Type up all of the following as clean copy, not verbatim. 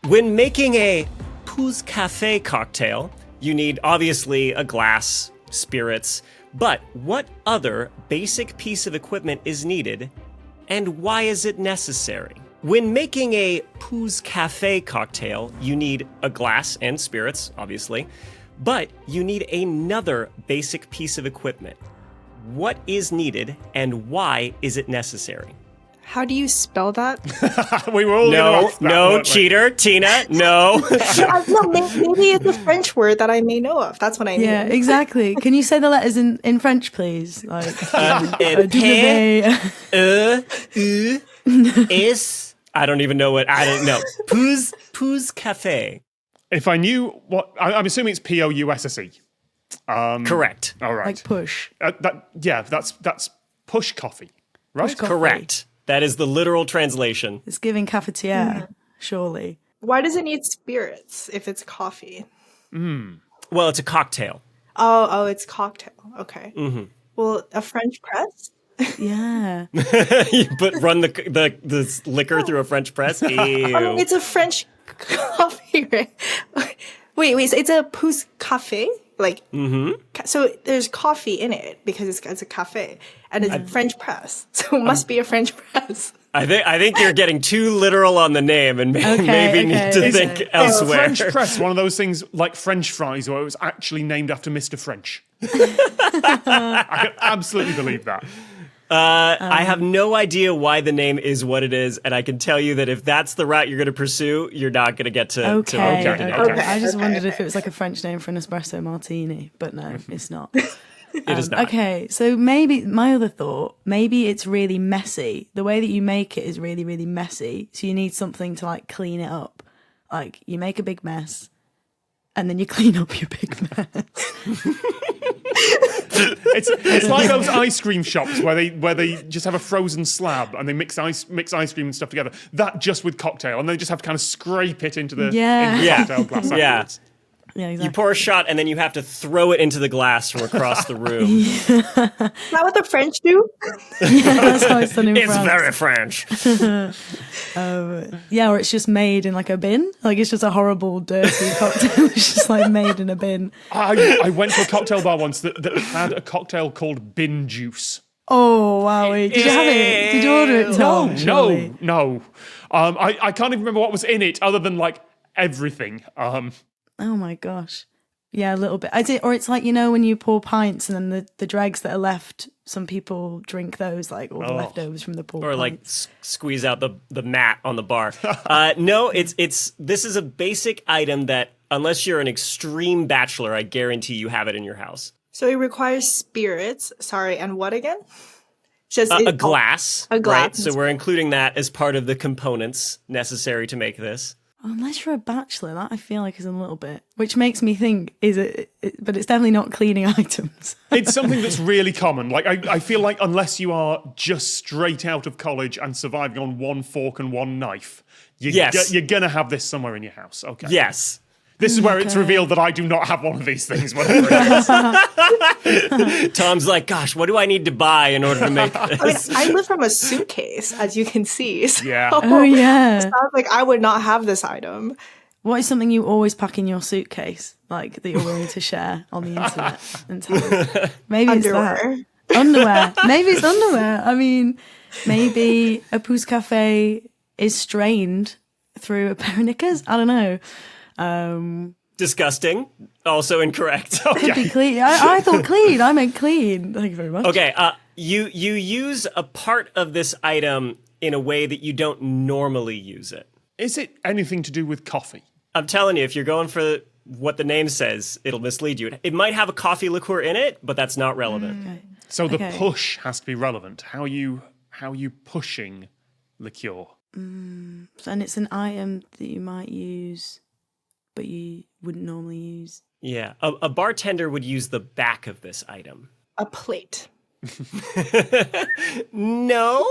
When making a Pousse Café cocktail, you need obviously a glass, spirits, but what other basic piece of equipment is needed, and why is it necessary? When making a Pousse Café cocktail, you need a glass and spirits, obviously, but you need another basic piece of equipment. What is needed, and why is it necessary? How do you spell that? We were all No, cheater, Tina, no. No, maybe it's a French word that I may know of. That's what I mean. Yeah, exactly. Can you say the letters in French, please? Like is I don't even know what I don't know. Pousse Café. If I knew what, I'm assuming it's Pousse. Correct. All right. like push. That's push coffee, right? Push coffee. Correct. That is the literal translation. It's giving cafetiere, surely. Why does it need spirits if it's coffee? Well, it's a cocktail. Oh, it's cocktail. Okay. Mm-hmm. Well, a French press? Yeah. Run the liquor through a French press. Ew. I mean, it's a French coffee, right? Wait, so it's a pousse café? Like, so there's coffee in it because it's a cafe, and it's a French press, so it must be a French press. I think you're getting too literal on the name and maybe need to think elsewhere. Is French press one of those things like French fries where it was actually named after Mr. French? I can absolutely believe that. I have no idea why the name is what it is, and I can tell you that if that's the route you're going to pursue, you're not going to get to. Okay. I just wondered if it was okay. like a French name for an espresso martini, but no, it's not. It is not. Okay, so maybe my other thought, maybe it's really messy. The way that you make it is really, really messy. So you need something to like clean it up. Like you make a big mess, and then you clean up your big mess. It's like those ice cream shops where they just have a frozen slab and they mix ice cream and stuff together. That just with cocktail, and they just have to kind of scrape it into the cocktail glass afterwards. Yeah, exactly. You pour a shot and then you have to throw it into the glass from across the room. Is that what the French do? Yeah, that's how it's done in It's France. very French. Yeah, or it's just made in like a bin. Like it's just a horrible, dirty cocktail. It's just like made in a bin. I went to a cocktail bar once that had a cocktail called bin juice. Oh, wow. Did you have it? Did you order it, Tom? No. I can't even remember what was in it other than like everything. Oh my gosh. Yeah, a little bit. Or it's like, you know, when you pour pints and then the dregs that are left, some people drink those, like all the leftovers from the pour. Or like pints. squeeze out the mat on the bar. No, this is a basic item that unless you're an extreme bachelor, I guarantee you have it in your house. So it requires spirits. Sorry, and what again? Just A glass. A glass. Right? So we're including that as part of the components necessary to make this. Unless you're a bachelor, that I feel like is a little bit, which makes me think, but it's definitely not cleaning items. It's something that's really common. Like I feel like unless you are just straight out of college and surviving on one fork and one knife, you're going to have this somewhere in your house. Okay. Yes. This is where it's revealed that I do not have one of these things. Tom's like, gosh, what do I need to buy in order to make this? I live from a suitcase, as you can see. So Yeah. Oh, yeah. it sounds like I would not have this item. What is something you always pack in your suitcase, like that you're willing to share on the internet and tell? Maybe Underwear. it's that. Underwear. Maybe it's underwear. I mean, maybe a Pousse Café is strained through a pair of knickers. I don't know. Disgusting. Also incorrect. Could be clean. I thought clean. I meant clean. Thank you very much. Okay, you use a part of this item in a way that you don't normally use it. Is it anything to do with coffee? I'm telling you, if you're going for what the name says, it'll mislead you. It might have a coffee liqueur in it, but that's not relevant. Okay. So the push has to be relevant. How are you pushing liqueur? And it's an item that you might use, but you wouldn't normally use. Yeah, a bartender would use the back of this item. A plate. No.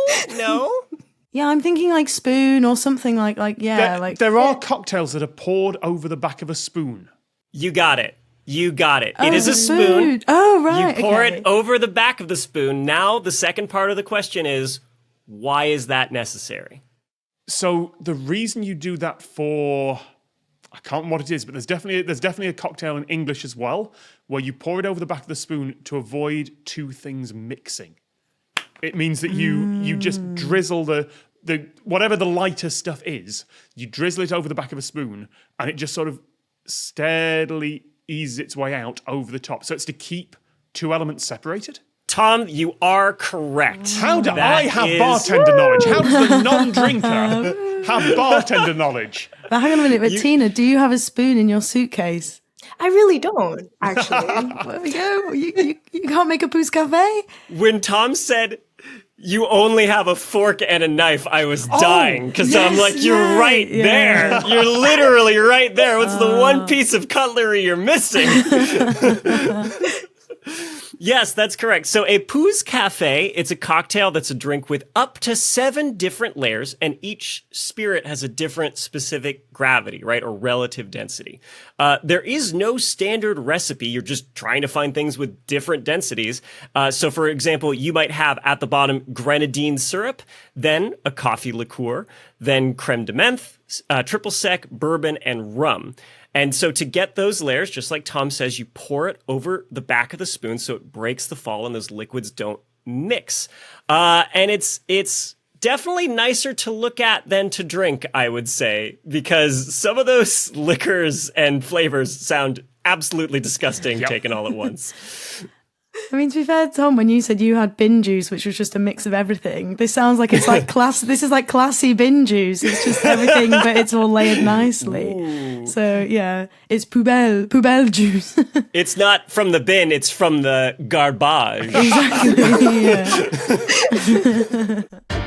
Yeah, I'm thinking like spoon or something like There are cocktails that are poured over the back of a spoon. You got it. It is a spoon. spoon. Oh, right. You pour okay. it over the back of the spoon. Now, the second part of the question is, why is that necessary? So the reason you do that for, I can't remember what it is, but there's definitely a cocktail in English as well, where you pour it over the back of the spoon to avoid two things mixing. It means that you just drizzle the whatever the lighter stuff is, you drizzle it over the back of a spoon, and it just sort of steadily eases its way out over the top. So it's to keep two elements separated. Tom, you are correct. How do I have bartender knowledge? How does the non-drinker have bartender knowledge? But hang on a minute, but Tina, do you have a spoon in your suitcase? I really don't, actually. There we go. You can't make a pousse café? When Tom said you only have a fork and a knife, I was dying because I'm like, you're right there. You're literally right there. What's the one piece of cutlery you're missing? Yes, that's correct. So a pousse café, it's a cocktail that's a drink with up to 7 different layers, and each spirit has a different specific gravity, right, or relative density. There is no standard recipe. You're just trying to find things with different densities. So, for example, you might have at the bottom grenadine syrup, then a coffee liqueur, then creme de menthe, triple sec, bourbon, and rum. And so to get those layers, just like Tom says, you pour it over the back of the spoon so it breaks the fall and those liquids don't mix. And it's definitely nicer to look at than to drink, I would say, because some of those liquors and flavors sound absolutely disgusting taken all at once. I mean, to be fair, Tom, when you said you had bin juice, which was just a mix of everything, this sounds like it's like this is like classy bin juice. It's just everything, but it's all layered nicely. Ooh. So yeah, it's poubelle juice. It's not from the bin, it's from the garbage. Exactly, yeah.